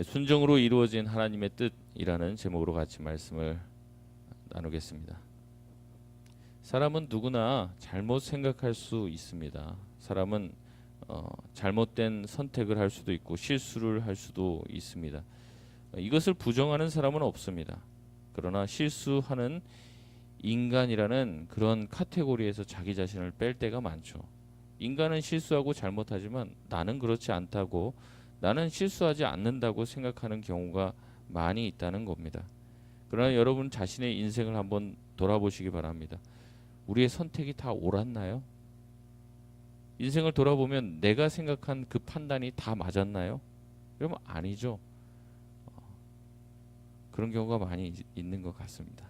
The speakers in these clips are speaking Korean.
순종으로 이루어진 하나님의 뜻이라는 제목으로 같이 말씀을 나누겠습니다. 사람은 누구나 잘못 생각할 수 있습니다. 사람은 잘못된 선택을 할 수도 있고 실수를 할 수도 있습니다. 이것을 부정하는 사람은 없습니다. 그러나 실수하는 인간이라는 그런 카테고리에서 자기 자신을 뺄 때가 많죠. 인간은 실수하고 잘못하지만 나는 그렇지 않다고, 나는 실수하지 않는다고 생각하는 경우가 많이 있다는 겁니다. 그러나 여러분 자신의 인생을 한번 돌아보시기 바랍니다. 우리의 선택이 다 옳았나요? 인생을 돌아보면 내가 생각한 그 판단이 다 맞았나요? 그러면 아니죠. 그런 경우가 많이 있는 것 같습니다.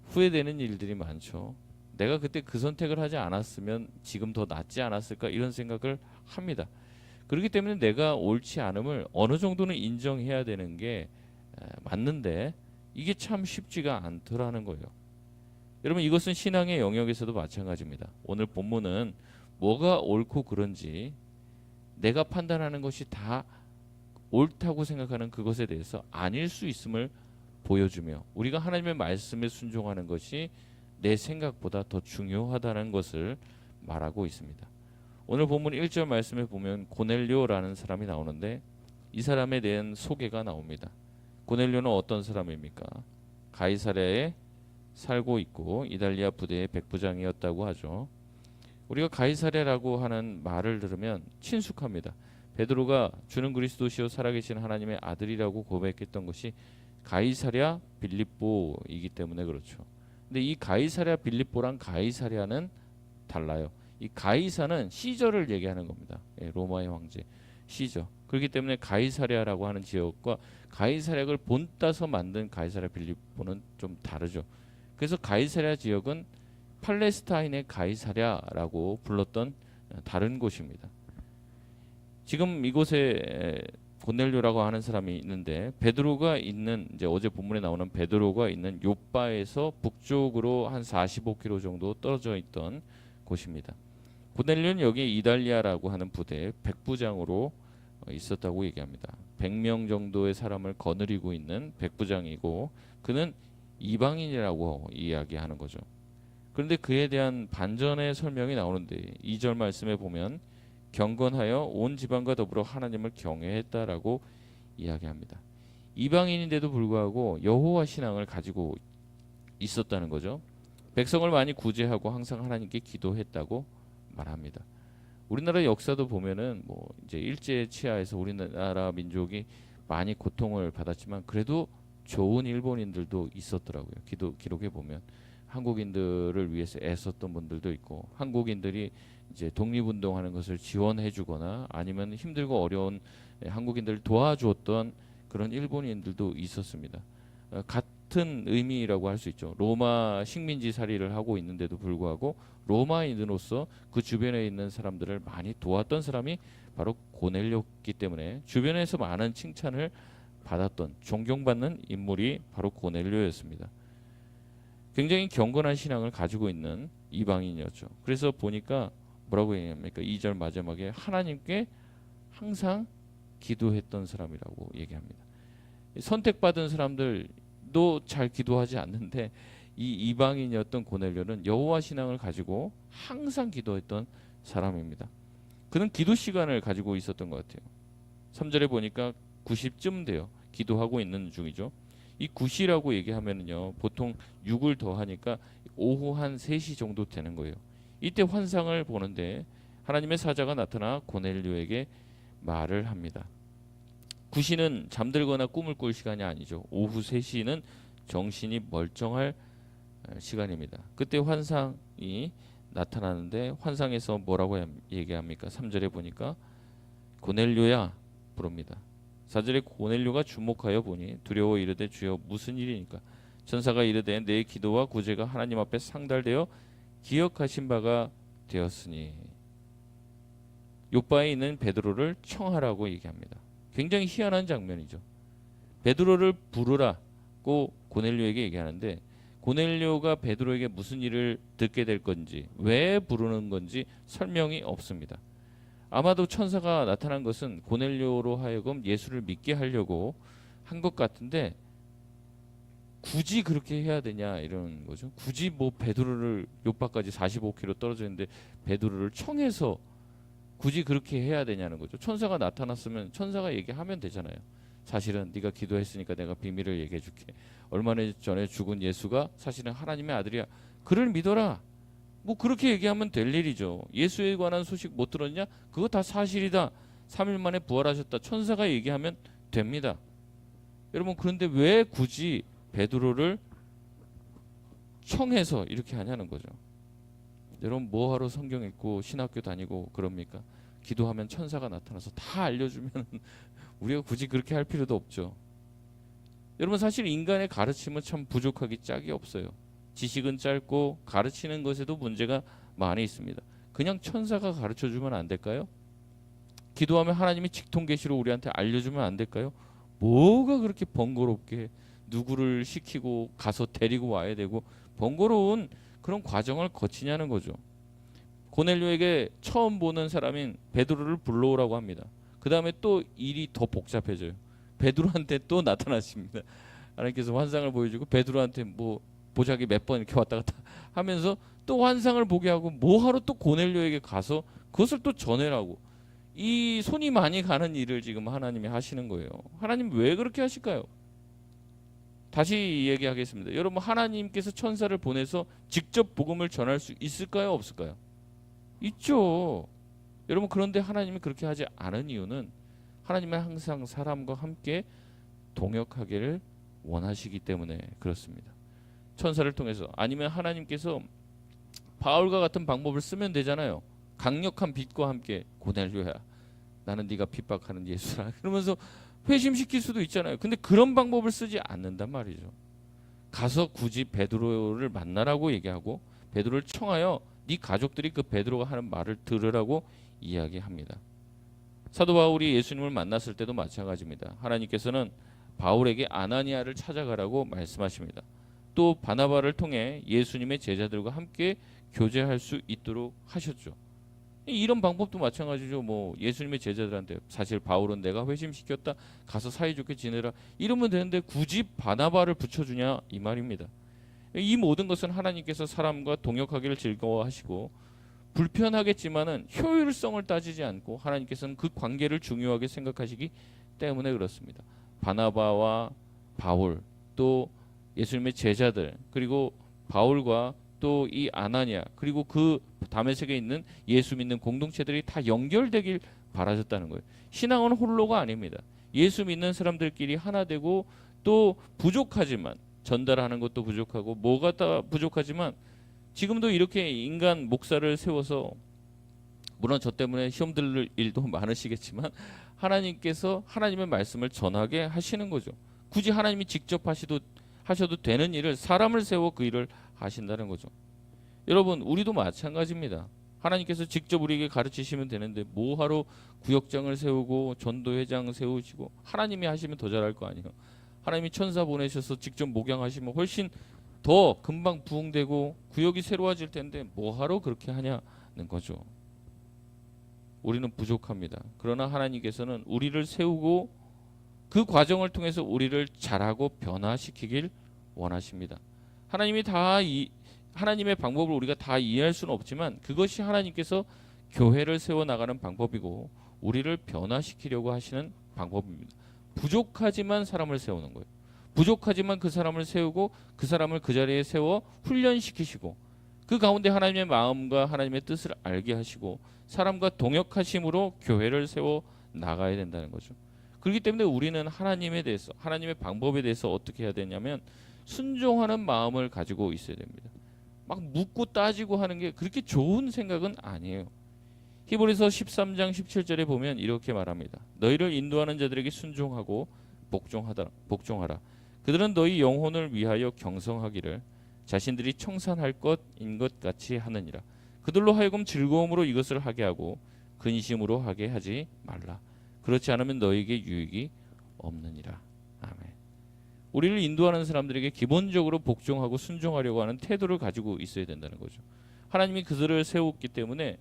후회되는 일들이 많죠. 내가 그때 그 선택을 하지 않았으면 지금 더 낫지 않았을까, 이런 생각을 합니다. 그렇기 때문에 내가 옳지 않음을 어느 정도는 인정해야 되는 게 맞는데 이게 참 쉽지가 않더라는 거예요. 여러분, 이것은 신앙의 영역에서도 마찬가지입니다. 오늘 본문은 뭐가 옳고 그른지 내가 판단하는 것이 다 옳다고 생각하는 그것에 대해서 아닐 수 있음을 보여주며, 우리가 하나님의 말씀에 순종하는 것이 내 생각보다 더 중요하다는 것을 말하고 있습니다. 오늘 본문 1절 말씀에 보면 고넬료라는 사람이 나오는데 이 사람에 대한 소개가 나옵니다. 고넬료는 어떤 사람입니까? 가이사랴에 살고 있고 이달리아 부대의 백부장이었다고 하죠. 우리가 가이사랴라고 하는 말을 들으면 친숙합니다. 베드로가 주는 그리스도시요 살아계신 하나님의 아들이라고 고백했던 것이 가이사랴 빌립보이기 때문에 그렇죠. 근데 이 가이사랴 빌립보랑 가이사랴는 달라요. 이 가이사는 시저를 얘기하는 겁니다. 로마의 황제 시저. 그렇기 때문에 가이사랴라고 하는 지역과 가이사랴를 본따서 만든 가이사랴 빌립보는 좀 다르죠. 그래서 가이사랴 지역은 팔레스타인의 가이사랴라고 불렀던 다른 곳입니다. 지금 이곳에 고넬료라고 하는 사람이 있는데, 베드로가 있는, 이제 어제 본문에 나오는 베드로가 있는 요빠에서 북쪽으로 한 45km 정도 떨어져 있던 곳입니다. 고넬료는 여기 이달리아라고 하는 부대의 백부장으로 있었다고 얘기합니다. 100명 정도의 사람을 거느리고 있는 백부장이고, 그는 이방인이라고 이야기하는 거죠. 그런데 그에 대한 반전의 설명이 나오는데 2절 말씀에 보면 경건하여 온 지방과 더불어 하나님을 경외했다라고 이야기합니다. 이방인인데도 불구하고 여호와 신앙을 가지고 있었다는 거죠. 백성을 많이 구제하고 항상 하나님께 기도했다고 말합니다. 우리나라 역사도 보면은 뭐 이제 일제 치하에서 우리나라 민족이 많이 고통을 받았지만 그래도 좋은 일본인들도 있었더라고요. 기록해 보면 한국인들을 위해서 애썼던 분들도 있고, 한국인들이 이제 독립운동하는 것을 지원해주거나 아니면 힘들고 어려운 한국인들을 도와주었던 그런 일본인들도 있었습니다. 같은 의미라고 할 수 있죠. 로마 식민지 살이를 하고 있는데도 불구하고 로마인으로서 그 주변에 있는 사람들을 많이 도왔던 사람이 바로 고넬료였기 때문에 주변에서 많은 칭찬을 받았던, 존경받는 인물이 바로 고넬료였습니다. 굉장히 경건한 신앙을 가지고 있는 이방인이었죠. 그래서 보니까 뭐라고 얘기합니까? 2절 마지막에 하나님께 항상 기도했던 사람이라고 얘기합니다. 선택받은 사람들도 잘 기도하지 않는데 이 이방인이었던 고넬료는 여호와 신앙을 가지고 항상 기도했던 사람입니다. 그는 기도 시간을 가지고 있었던 것 같아요. 3절에 보니까 90쯤 돼요. 기도하고 있는 중이죠. 이 9시라고 얘기하면은요, 보통 6을 더하니까 오후 한 3시 정도 되는 거예요. 이때 환상을 보는데 하나님의 사자가 나타나 고넬료에게 말을 합니다. 9시는 잠들거나 꿈을 꿀 시간이 아니죠. 오후 3시는 정신이 멀쩡할 시간입니다. 그때 환상이 나타나는데 환상에서 뭐라고 얘기합니까? 3절에 보니까 고넬료야 부릅니다. 4절에 고넬료가 주목하여 보니 두려워 이르되 주여 무슨 일이니까? 천사가 이르되 내 기도와 구제가 하나님 앞에 상달되어 기억하신 바가 되었으니. 요바에 있는 베드로를 청하라고 얘기합니다. 굉장히 희한한 장면이죠. 베드로를 부르라고 고넬료에게 얘기하는데 고넬료가 베드로에게 무슨 일을 듣게 될 건지, 왜 부르는 건지 설명이 없습니다. 아마도 천사가 나타난 것은 고넬료로 하여금 예수를 믿게 하려고 한 것 같은데 굳이 그렇게 해야 되냐 이런 거죠. 굳이 뭐 베드로를 요바까지 45km 떨어져 있는데 베드로를 청해서 굳이 그렇게 해야 되냐는 거죠. 천사가 나타났으면 천사가 얘기하면 되잖아요. 사실은 네가 기도했으니까 내가 비밀을 얘기해 줄게. 얼마 전에 죽은 예수가 사실은 하나님의 아들이야. 그를 믿어라. 뭐 그렇게 얘기하면 될 일이죠. 예수에 관한 소식 못 들었냐? 그거 다 사실이다. 3일 만에 부활하셨다. 천사가 얘기하면 됩니다. 여러분 그런데 왜 굳이 베드로를 청해서 이렇게 하냐는 거죠. 여러분 뭐하러 성경 읽고 신학교 다니고 그럽니까? 기도하면 천사가 나타나서 다 알려주면 우리가 굳이 그렇게 할 필요도 없죠. 여러분 사실 인간의 가르침은 참 부족하기 짝이 없어요. 지식은 짧고 가르치는 것에도 문제가 많이 있습니다. 그냥 천사가 가르쳐주면 안 될까요? 기도하면 하나님이 직통계시로 우리한테 알려주면 안 될까요? 뭐가 그렇게 번거롭게 누구를 시키고 가서 데리고 와야 되고 번거로운 그런 과정을 거치냐는 거죠. 고넬료에게 처음 보는 사람인 베드로를 불러오라고 합니다. 그 다음에 또 일이 더 복잡해져요. 베드로한테 또 나타나십니다. 하나님께서 환상을 보여주고 베드로한테 뭐 보자기 몇 번 이렇게 왔다 갔다 하면서 또 환상을 보게 하고 뭐하러 또 고넬료에게 가서 그것을 또 전해라고. 이 손이 많이 가는 일을 지금 하나님이 하시는 거예요. 하나님 왜 그렇게 하실까요? 다시 얘기하겠습니다. 여러분 하나님께서 천사를 보내서 직접 복음을 전할 수 있을까요? 없을까요? 있죠. 여러분 그런데 하나님이 그렇게 하지 않은 이유는 하나님은 항상 사람과 함께 동역하기를 원하시기 때문에 그렇습니다. 천사를 통해서 아니면 하나님께서 바울과 같은 방법을 쓰면 되잖아요. 강력한 빛과 함께 고넬료야 나는 네가 핍박하는 예수라 그러면서 회심시킬 수도 있잖아요. 근데 그런 방법을 쓰지 않는단 말이죠. 가서 굳이 베드로를 만나라고 얘기하고 베드로를 청하여 네 가족들이 그 베드로가 하는 말을 들으라고 이야기합니다. 사도 바울이 예수님을 만났을 때도 마찬가지입니다. 하나님께서는 바울에게 아나니아를 찾아가라고 말씀하십니다. 또 바나바를 통해 예수님의 제자들과 함께 교제할 수 있도록 하셨죠. 이런 방법도 마찬가지죠. 뭐 예수님의 제자들한테 사실 바울은 내가 회심시켰다 가서 사이좋게 지내라 이러면 되는데 굳이 바나바를 붙여주냐 이 말입니다. 이 모든 것은 하나님께서 사람과 동역하기를 즐거워하시고 불편하겠지만은 효율성을 따지지 않고 하나님께서는 그 관계를 중요하게 생각하시기 때문에 그렇습니다. 바나바와 바울 또 예수님의 제자들 그리고 바울과 또 이 아나니아 그리고 그 다메섹에 있는 예수 믿는 공동체들이 다 연결되길 바라셨다는 거예요. 신앙은 홀로가 아닙니다. 예수 믿는 사람들끼리 하나 되고 또 부족하지만 전달하는 것도 부족하고 뭐가 다 부족하지만 지금도 이렇게 인간 목사를 세워서 물론 저 때문에 시험 들 일도 많으시겠지만 하나님께서 하나님의 말씀을 전하게 하시는 거죠. 굳이 하나님이 직접 하셔도 되는 일을 사람을 세워 그 일을 하신다는 거죠. 여러분 우리도 마찬가지입니다. 하나님께서 직접 우리에게 가르치시면 되는데 뭐하러 구역장을 세우고 전도회장 세우시고 하나님이 하시면 더 잘할 거 아니에요. 하나님이 천사 보내셔서 직접 목양하시면 훨씬 더 금방 부흥되고 구역이 새로워질 텐데 뭐하러 그렇게 하냐는 거죠. 우리는 부족합니다. 그러나 하나님께서는 우리를 세우고 그 과정을 통해서 우리를 자라고 변화시키길 원하십니다. 하나님의 방법을 우리가 다 이해할 수는 없지만 그것이 하나님께서 교회를 세워 나가는 방법이고 우리를 변화시키려고 하시는 방법입니다. 부족하지만 사람을 세우는 거예요. 부족하지만 그 사람을 세우고 그 사람을 그 자리에 세워 훈련시키시고 그 가운데 하나님의 마음과 하나님의 뜻을 알게 하시고 사람과 동역하심으로 교회를 세워 나가야 된다는 거죠. 그렇기 때문에 우리는 하나님에 대해서 하나님의 방법에 대해서 어떻게 해야 되냐면 순종하는 마음을 가지고 있어야 됩니다. 막 묻고 따지고 하는 게 그렇게 좋은 생각은 아니에요. 히브리서 13장 17절에 보면 이렇게 말합니다. 너희를 인도하는 자들에게 순종하고 복종하라. 그들은 너희 영혼을 위하여 경성하기를 자신들이 청산할 것인 것 같이 하느니라. 그들로 하여금 즐거움으로 이것을 하게 하고 근심으로 하게 하지 말라. 그렇지 않으면 너희에게 유익이 없느니라. 아멘. 우리를 인도하는 사람들에게 기본적으로 복종하고 순종하려고 하는 태도를 가지고 있어야 된다는 거죠. 하나님이 그들을 세웠기 때문에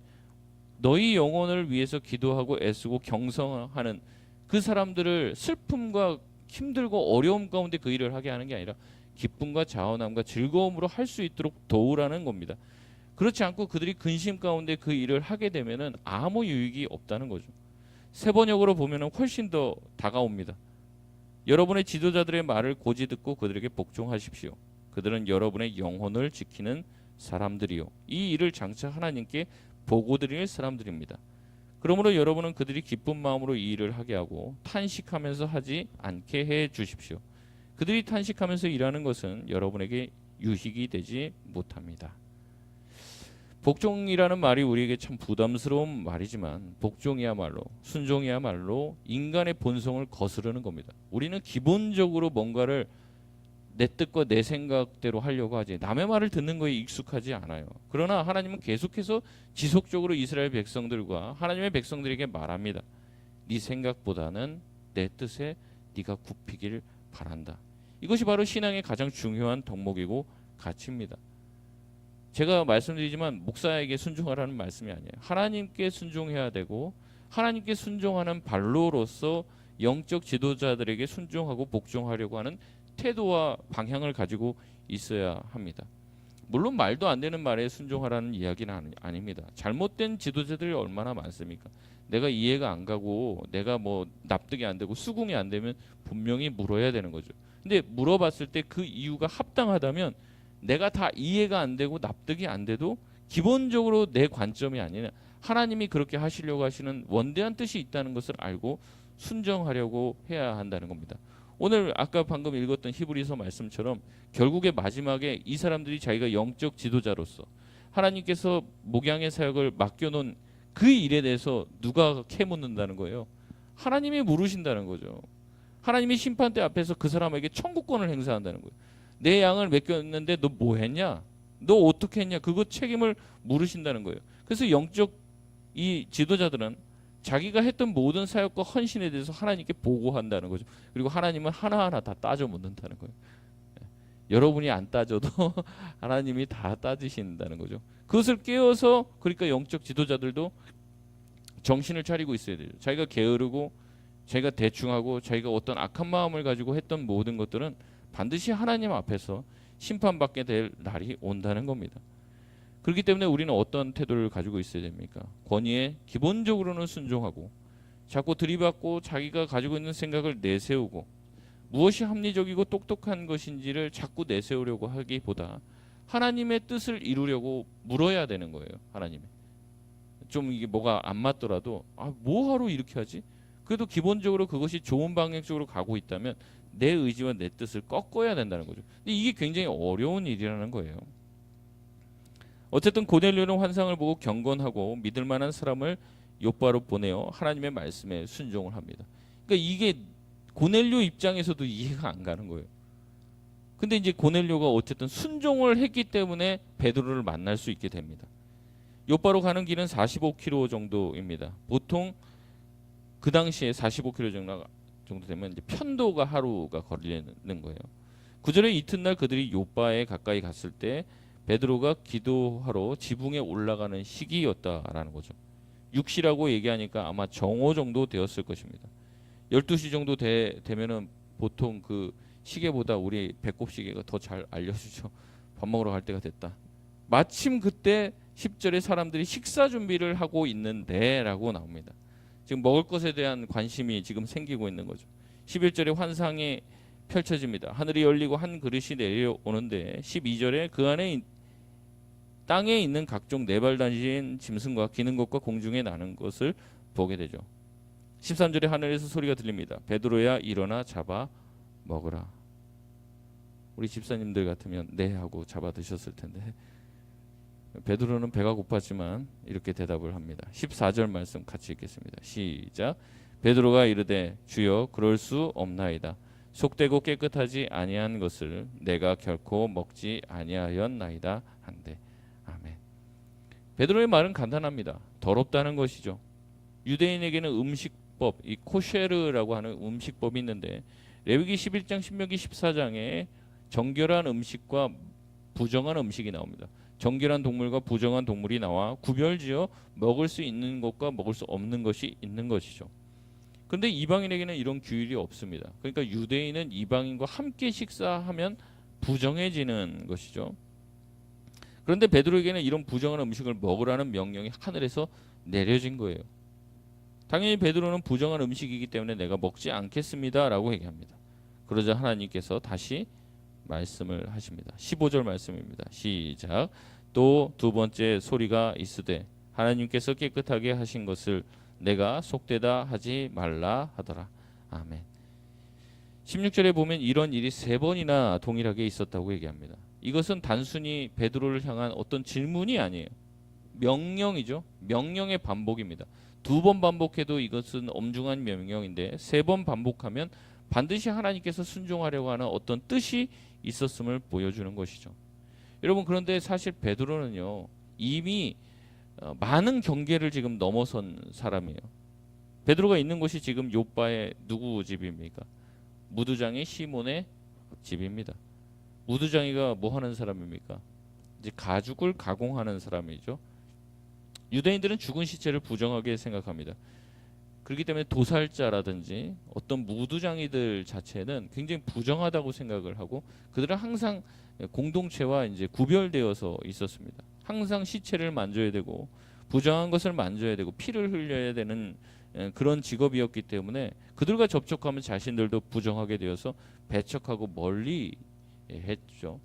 너희 영혼을 위해서 기도하고 애쓰고 경성하는 그 사람들을 슬픔과 힘들고 어려움 가운데 그 일을 하게 하는 게 아니라 기쁨과 자원함과 즐거움으로 할 수 있도록 도우라는 겁니다. 그렇지 않고 그들이 근심 가운데 그 일을 하게 되면은 아무 유익이 없다는 거죠. 세 번역으로 보면은 훨씬 더 다가옵니다. 여러분의 지도자들의 말을 고지 듣고 그들에게 복종하십시오. 그들은 여러분의 영혼을 지키는 사람들이요, 이 일을 장차 하나님께 보고 드릴 사람들입니다. 그러므로 여러분은 그들이 기쁜 마음으로 이 일을 하게 하고 탄식하면서 하지 않게 해 주십시오. 그들이 탄식하면서 일하는 것은 여러분에게 유익이 되지 못합니다. 복종이라는 말이 우리에게 참 부담스러운 말이지만 복종이야말로, 순종이야말로 인간의 본성을 거스르는 겁니다. 우리는 기본적으로 뭔가를 내 뜻과 내 생각대로 하려고 하지 남의 말을 듣는 거에 익숙하지 않아요. 그러나 하나님은 계속해서 지속적으로 이스라엘 백성들과 하나님의 백성들에게 말합니다. 네 생각보다는 내 뜻에 네가 굽히길 바란다. 이것이 바로 신앙의 가장 중요한 덕목이고 가치입니다. 제가 말씀드리지만 목사에게 순종하라는 말씀이 아니에요. 하나님께 순종해야 되고 하나님께 순종하는 발로로서 영적 지도자들에게 순종하고 복종하려고 하는 태도와 방향을 가지고 있어야 합니다. 물론 말도 안 되는 말에 순종하라는 이야기는 아닙니다. 잘못된 지도자들이 얼마나 많습니까? 내가 이해가 안 가고 내가 뭐 납득이 안 되고 수긍이 안 되면 분명히 물어야 되는 거죠. 근데 물어봤을 때 그 이유가 합당하다면 내가 다 이해가 안 되고 납득이 안 돼도 기본적으로 내 관점이 아니라 하나님이 그렇게 하시려고 하시는 원대한 뜻이 있다는 것을 알고 순종하려고 해야 한다는 겁니다. 오늘 아까 방금 읽었던 히브리서 말씀처럼 결국에 마지막에 이 사람들이 자기가 영적 지도자로서 하나님께서 목양의 사역을 맡겨놓은 그 일에 대해서 누가 캐묻는다는 거예요? 하나님이 물으신다는 거죠. 하나님이 심판대 앞에서 그 사람에게 청구권을 행사한다는 거예요. 내 양을 맡겼는데 너 뭐 했냐? 너 어떻게 했냐? 그거 책임을 물으신다는 거예요. 그래서 영적 이 지도자들은 자기가 했던 모든 사역과 헌신에 대해서 하나님께 보고한다는 거죠. 그리고 하나님은 하나하나 다 따져 묻는다는 거예요. 여러분이 안 따져도 하나님이 다 따지신다는 거죠. 그것을 깨어서 그러니까 영적 지도자들도 정신을 차리고 있어야 돼요. 자기가 게으르고 자기가 대충하고 자기가 어떤 악한 마음을 가지고 했던 모든 것들은 반드시 하나님 앞에서 심판받게 될 날이 온다는 겁니다. 그렇기 때문에 우리는 어떤 태도를 가지고 있어야 됩니까? 권위에 기본적으로는 순종하고 자꾸 들이받고 자기가 가지고 있는 생각을 내세우고 무엇이 합리적이고 똑똑한 것인지를 자꾸 내세우려고 하기보다 하나님의 뜻을 이루려고 물어야 되는 거예요. 하나님이 좀 이게 뭐가 안 맞더라도 뭐하러 이렇게 하지? 그래도 기본적으로 그것이 좋은 방향 쪽으로 가고 있다면 내 의지와 내 뜻을 꺾어야 된다는 거죠. 근데 이게 굉장히 어려운 일이라는 거예요. 어쨌든 고넬료는 환상을 보고 경건하고 믿을 만한 사람을 욥바로 보내어 하나님의 말씀에 순종을 합니다. 그러니까 이게 고넬료 입장에서도 이해가 안 가는 거예요. 근데 이제 고넬료가 어쨌든 순종을 했기 때문에 베드로를 만날 수 있게 됩니다. 욥바로 가는 길은 45km 정도입니다. 보통 그 당시에 45km 정도 되면 이제 편도가 하루가 걸리는 거예요. 구절의 이튿날 그들이 욥바에 가까이 갔을 때 베드로가 기도하러 지붕에 올라가는 시기였다라는 거죠. 6시라고 얘기하니까 아마 정오 정도 되었을 것입니다. 12시 정도 되면은 보통 그 시계보다 우리 배꼽 시계가 더 잘 알려주죠. 밥 먹으러 갈 때가 됐다. 마침 그때 10절에 사람들이 식사 준비를 하고 있는데 라고 나옵니다. 지금 먹을 것에 대한 관심이 지금 생기고 있는 거죠. 11절에 환상이 펼쳐집니다. 하늘이 열리고 한 그릇이 내려오는데 12절에 그 안에 땅에 있는 각종 네발 달린 짐승과 기는 것과 공중에 나는 것을 보게 되죠. 13절에 하늘에서 소리가 들립니다. 베드로야 일어나 잡아 먹으라. 우리 집사님들 같으면 네 하고 잡아 드셨을 텐데 베드로는 배가 고팠지만 이렇게 대답을 합니다. 14절 말씀 같이 읽겠습니다. 시작. 베드로가 이르되 주여 그럴 수 없나이다. 속되고 깨끗하지 아니한 것을 내가 결코 먹지 아니하였나이다 한데. 아멘. 베드로의 말은 간단합니다. 더럽다는 것이죠. 유대인에게는 음식법, 이 코쉐르라고 하는 음식법이 있는데 레위기 11장, 신명기 14장에 정결한 음식과 부정한 음식이 나옵니다. 정결한 동물과 부정한 동물이 나와 구별지어 먹을 수 있는 것과 먹을 수 없는 것이 있는 것이죠. 그런데 이방인에게는 이런 규율이 없습니다. 그러니까 유대인은 이방인과 함께 식사하면 부정해지는 것이죠. 그런데 베드로에게는 이런 부정한 음식을 먹으라는 명령이 하늘에서 내려진 거예요. 당연히 베드로는 부정한 음식이기 때문에 내가 먹지 않겠습니다 라고 얘기합니다. 그러자 하나님께서 다시 말씀을 하십니다. 15절 말씀입니다. 시작. 또 두 번째 소리가 있으되 하나님께서 깨끗하게 하신 것을 내가 속되다 하지 말라 하더라. 아멘. 16절에 보면 이런 일이 3번이나 동일하게 있었다고 얘기합니다. 이것은 단순히 베드로를 향한 어떤 질문이 아니에요. 명령이죠. 명령의 반복입니다. 2번 반복해도 이것은 엄중한 명령인데 3번 반복하면 반드시 하나님께서 순종하려고 하는 어떤 뜻이 있었음을 보여주는 것이죠. 여러분, 그런데 사실 베드로는요 이미 많은 경계를 지금 넘어선 사람이에요. 베드로가 있는 곳이 지금 욥바의 누구 집입니까? 무두장이 시몬의 집입니다. 무두장이가 뭐 하는 사람입니까? 이제 가죽을 가공하는 사람이죠. 유대인들은 죽은 시체를 부정하게 생각합니다. 그렇기 때문에 도살자라든지 어떤 무두장이들 자체는 굉장히 부정하다고 생각을 하고 그들은 항상 공동체와 이제 구별되어서 있었습니다. 항상 시체를 만져야 되고 부정한 것을 만져야 되고 피를 흘려야 되는 그런 직업이었기 때문에 그들과 접촉하면 자신들도 부정하게 되어서 배척하고 멀리 했죠.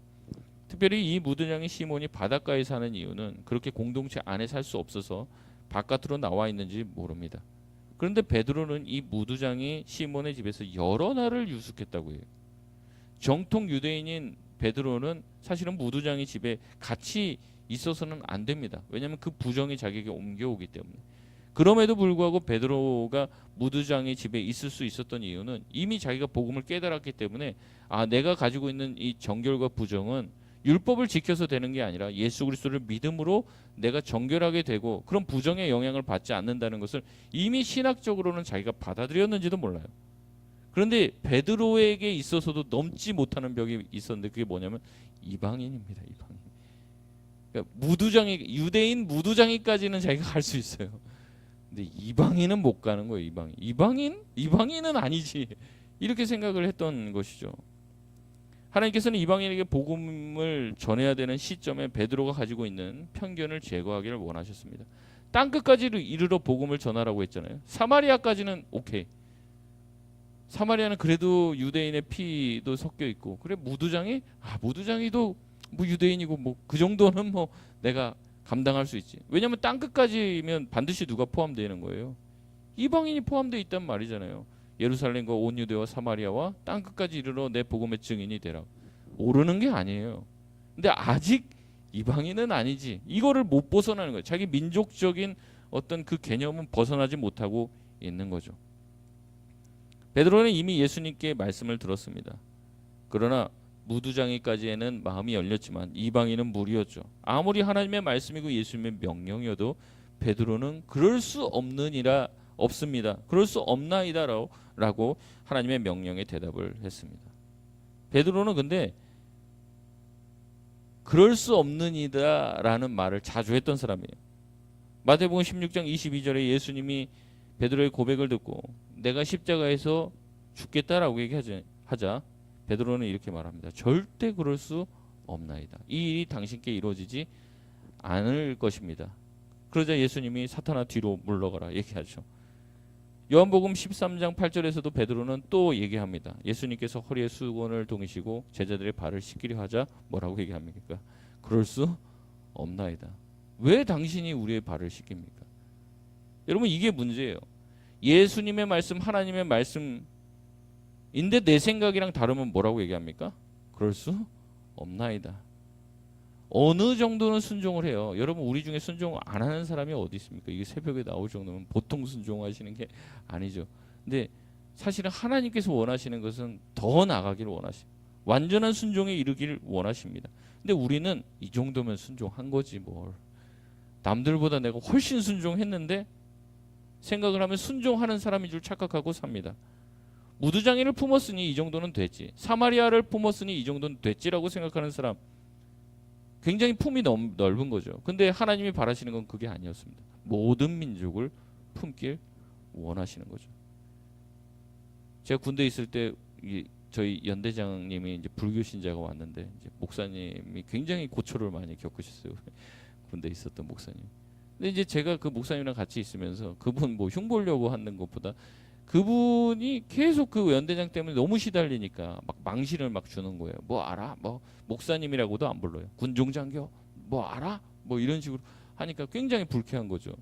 특별히 이 무두장이 시몬이 바닷가에 사는 이유는 그렇게 공동체 안에 살 수 없어서 바깥으로 나와 있는지 모릅니다. 그런데 베드로는 이 무두장이 시몬의 집에서 여러 날을 유숙했다고 해요. 정통 유대인인 베드로는 사실은 무두장이 집에 같이 있어서는 안 됩니다. 왜냐하면 그 부정이 자기에게 옮겨오기 때문에. 그럼에도 불구하고 베드로가 무두장이 집에 있을 수 있었던 이유는 이미 자기가 복음을 깨달았기 때문에 내가 가지고 있는 이 정결과 부정은 율법을 지켜서 되는 게 아니라 예수 그리스도를 믿음으로 내가 정결하게 되고 그런 부정의 영향을 받지 않는다는 것을 이미 신학적으로는 자기가 받아들였는지도 몰라요. 그런데 베드로에게 있어서도 넘지 못하는 벽이 있었는데 그게 뭐냐면 이방인입니다. 이방인. 그러니까 무두장이 유대인 무두장이까지는 자기가 갈 수 있어요. 근데 이방인은 못 가는 거예요. 이방인은 아니지. 이렇게 생각을 했던 것이죠. 하나님께서는 이방인에게 복음을 전해야 되는 시점에 베드로가 가지고 있는 편견을 제거하기를 원하셨습니다. 땅 끝까지 이르러 복음을 전하라고 했잖아요. 사마리아까지는 오케이. 사마리아는 그래도 유대인의 피도 섞여 있고 그래 무두장이도 뭐 유대인이고 뭐 그 정도는 뭐 내가 감당할 수 있지. 왜냐하면 땅 끝까지면 반드시 누가 포함되는 거예요. 이방인이 포함되어 있단 말이잖아요. 예루살렘과 온 유대와 사마리아와 땅 끝까지 이르러 내 복음의 증인이 되라. 오르는 게 아니에요. 근데 아직 이방인은 아니지. 이거를 못 벗어나는 거예요. 자기 민족적인 어떤 그 개념은 벗어나지 못하고 있는 거죠. 베드로는 이미 예수님께 말씀을 들었습니다. 그러나 무두장이까지에는 마음이 열렸지만 이방인은 무리였죠. 아무리 하나님의 말씀이고 예수님의 명령이어도 베드로는 그럴 수 없습니다. 그럴 수 없나이다라고 하나님의 명령에 대답을 했습니다. 베드로는 근데 그럴 수 없느니다라는 말을 자주 했던 사람이에요. 마태복음 16장 22절에 예수님이 베드로의 고백을 듣고 내가 십자가에서 죽겠다라고 얘기하자 베드로는 이렇게 말합니다. 절대 그럴 수 없나이다. 이 일이 당신께 이루어지지 않을 것입니다. 그러자 예수님이 사탄아 뒤로 물러가라 얘기하죠. 요한복음 13장 8절에서도 베드로는 또 얘기합니다. 예수님께서 허리에 수건을 동이시고 제자들의 발을 씻기려 하자 뭐라고 얘기합니까? 그럴 수 없나이다. 왜 당신이 우리의 발을 씻깁니까? 여러분 이게 문제예요. 예수님의 말씀 하나님의 말씀인데 내 생각이랑 다르면 뭐라고 얘기합니까? 그럴 수 없나이다. 어느 정도는 순종을 해요. 여러분 우리 중에 순종 안 하는 사람이 어디 있습니까? 이게 새벽에 나올 정도면 보통 순종하시는 게 아니죠. 근데 사실은 하나님께서 원하시는 것은 더 나가기를 원하십니다. 완전한 순종에 이르기를 원하십니다. 근데 우리는 이 정도면 순종한 거지 뭘. 남들보다 내가 훨씬 순종했는데 생각을 하면 순종하는 사람인 줄 착각하고 삽니다. 무두장이를 품었으니 이 정도는 됐지. 사마리아를 품었으니 이 정도는 됐지라고 생각하는 사람. 굉장히 품이 넓은 거죠. 근데 하나님이 바라시는 건 그게 아니었습니다. 모든 민족을 품길 원하시는 거죠. 제가 군대에 있을 때 저희 연대장님이 이제 불교 신자가 왔는데 이제 목사님이 굉장히 고초를 많이 겪으셨어요. 군대에 있었던 목사님. 근데 이제 제가 그 목사님이랑 같이 있으면서 그분 뭐 흉보려고 하는 것보다 그분이 계속 그 연대장 때문에 너무 시달리니까 막 망신을 막 주는 거예요. 뭐 알아? 뭐 목사님이라고도 안 불러요. 군종장교 뭐 알아? 뭐 이런 식으로 하니까 굉장히 불쾌한 거죠.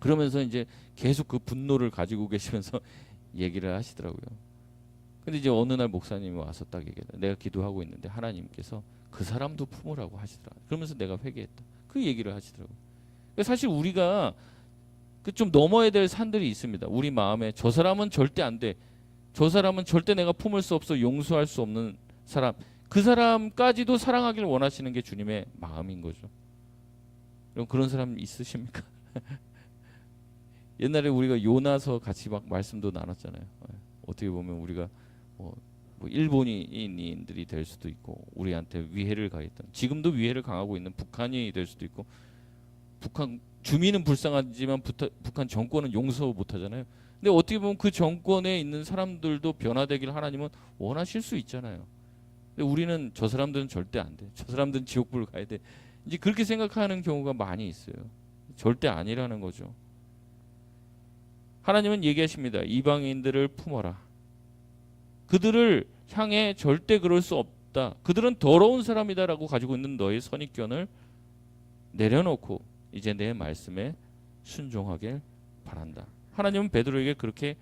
그러면서 이제 계속 그 분노를 가지고 계시면서 얘기를 하시더라고요. 근데 이제 어느 날 목사님이 와서 딱 얘기했다. 내가 기도하고 있는데 하나님께서 그 사람도 품으라고 하시더라. 그러면서 내가 회개했다. 그 얘기를 하시더라고요. 사실 우리가 그 좀 넘어야 될 산들이 있습니다. 우리 마음에 저 사람은 절대 안 돼. 저 사람은 절대 내가 품을 수 없어. 용서할 수 없는 사람. 그 사람까지도 사랑하길 원하시는 게 주님의 마음인 거죠. 그럼 그런 사람 있으십니까? 옛날에 우리가 요나서 같이 막 말씀도 나눴잖아요. 어떻게 보면 우리가 뭐 일본인들이 될 수도 있고 우리한테 위해를 가했던, 지금도 위해를 강하고 있는 북한이 될 수도 있고, 북한 주민은 불쌍하지만 북한 정권은 용서 못하잖아요. 근데 어떻게 보면 그 정권에 있는 사람들도 변화되길 하나님은 원하실 수 있잖아요. 근데 우리는 저 사람들은 절대 안 돼. 저 사람들은 지옥불 가야 돼. 이제 그렇게 생각하는 경우가 많이 있어요. 절대 아니라는 거죠. 하나님은 얘기하십니다. 이방인들을 품어라. 그들을 향해 절대 그럴 수 없다. 그들은 더러운 사람이다라고 가지고 있는 너의 선입견을 내려놓고 이제 내 말씀에 순종하길 바란다. 하나님은 베드로에게 그렇게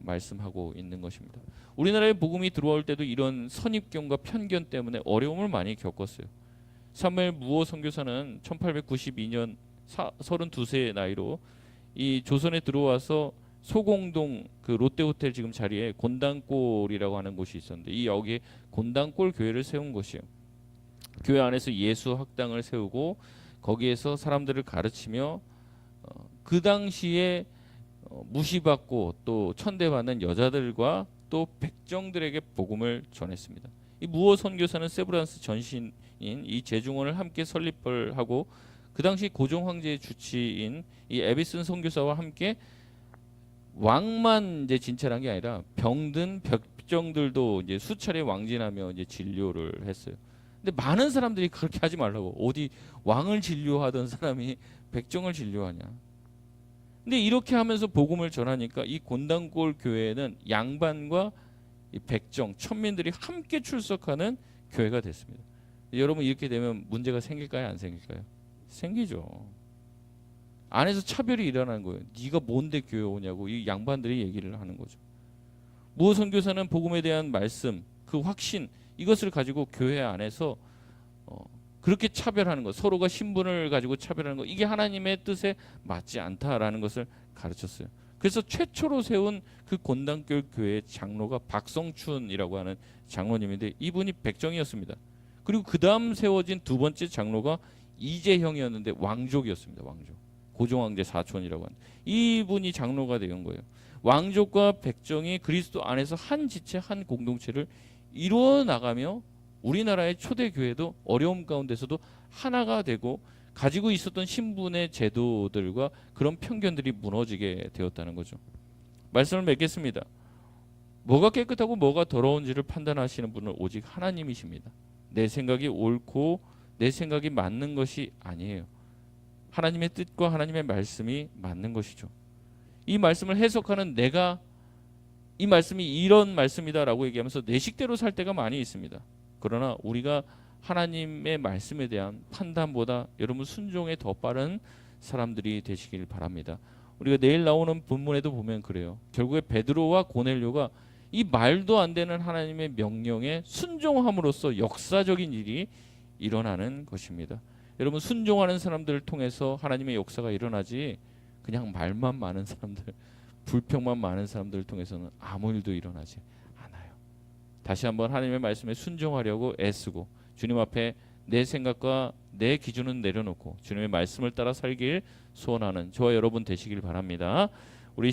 말씀하고 있는 것입니다. 우리나라에 복음이 들어올 때도 이런 선입견과 편견 때문에 어려움을 많이 겪었어요. 사무엘 무호 선교사는 1892년 32세의 나이로 이 조선에 들어와서 소공동 그 롯데호텔 지금 자리에 곤단골이라고 하는 곳이 있었는데 이 여기에 곤단골 교회를 세운 것이에요. 교회 안에서 예수 학당을 세우고 거기에서 사람들을 가르치며 그 당시에 무시받고 또 천대받는 여자들과 또 백정들에게 복음을 전했습니다. 이 무호 선교사는 세브란스 전신인 이 제중원을 함께 설립을 하고 그 당시 고종 황제의 주치인 이 에비슨 선교사와 함께 왕만 이제 진찰한 게 아니라 병든 백정들도 이제 수차례 왕진하며 이제 진료를 했어요. 근데 많은 사람들이 그렇게 하지 말라고. 어디 왕을 진료하던 사람이 백정을 진료하냐. 근데 이렇게 하면서 복음을 전하니까 이 곤단골 교회는 양반과 이 백정, 천민들이 함께 출석하는 교회가 됐습니다. 여러분 이렇게 되면 문제가 생길까요? 안 생길까요? 생기죠. 안에서 차별이 일어나는 거예요. 네가 뭔데 교회 오냐고 이 양반들이 얘기를 하는 거죠. 무호 선교사는 복음에 대한 말씀, 그 확신 이것을 가지고 교회 안에서 그렇게 차별하는 것, 서로가 신분을 가지고 차별하는 것, 이게 하나님의 뜻에 맞지 않다라는 것을 가르쳤어요. 그래서 최초로 세운 그 곤단골 교회의 장로가 박성춘이라고 하는 장로님인데 이분이 백정이었습니다. 그리고 그 다음 세워진 두 번째 장로가 이재형이었는데 왕족이었습니다. 왕족. 고종황제 사촌이라고 하는 이분이 장로가 된 거예요. 왕족과 백정이 그리스도 안에서 한 지체, 한 공동체를 이루어 나가며 우리나라의 초대 교회도 어려움 가운데서도 하나가 되고 가지고 있었던 신분의 제도들과 그런 편견들이 무너지게 되었다는 거죠. 말씀을 맺겠습니다. 뭐가 깨끗하고 뭐가 더러운지를 판단하시는 분은 오직 하나님이십니다. 내 생각이 옳고 내 생각이 맞는 것이 아니에요. 하나님의 뜻과 하나님의 말씀이 맞는 것이죠. 이 말씀을 해석하는 내가 이 말씀이 이런 말씀이다라고 얘기하면서 내 식대로 살 때가 많이 있습니다. 그러나 우리가 하나님의 말씀에 대한 판단보다 여러분 순종에 더 빠른 사람들이 되시길 바랍니다. 우리가 내일 나오는 본문에도 보면 그래요. 결국에 베드로와 고넬료가 이 말도 안 되는 하나님의 명령에 순종함으로써 역사적인 일이 일어나는 것입니다. 여러분 순종하는 사람들을 통해서 하나님의 역사가 일어나지 그냥 말만 많은 사람들, 불평만 많은 사람들을 통해서는 아무 일도 일어나지 않아요. 다시 한번 하나님의 말씀에 순종하려고 애쓰고 주님 앞에 내 생각과 내 기준은 내려놓고 주님의 말씀을 따라 살길 소원하는 저와 여러분 되시길 바랍니다.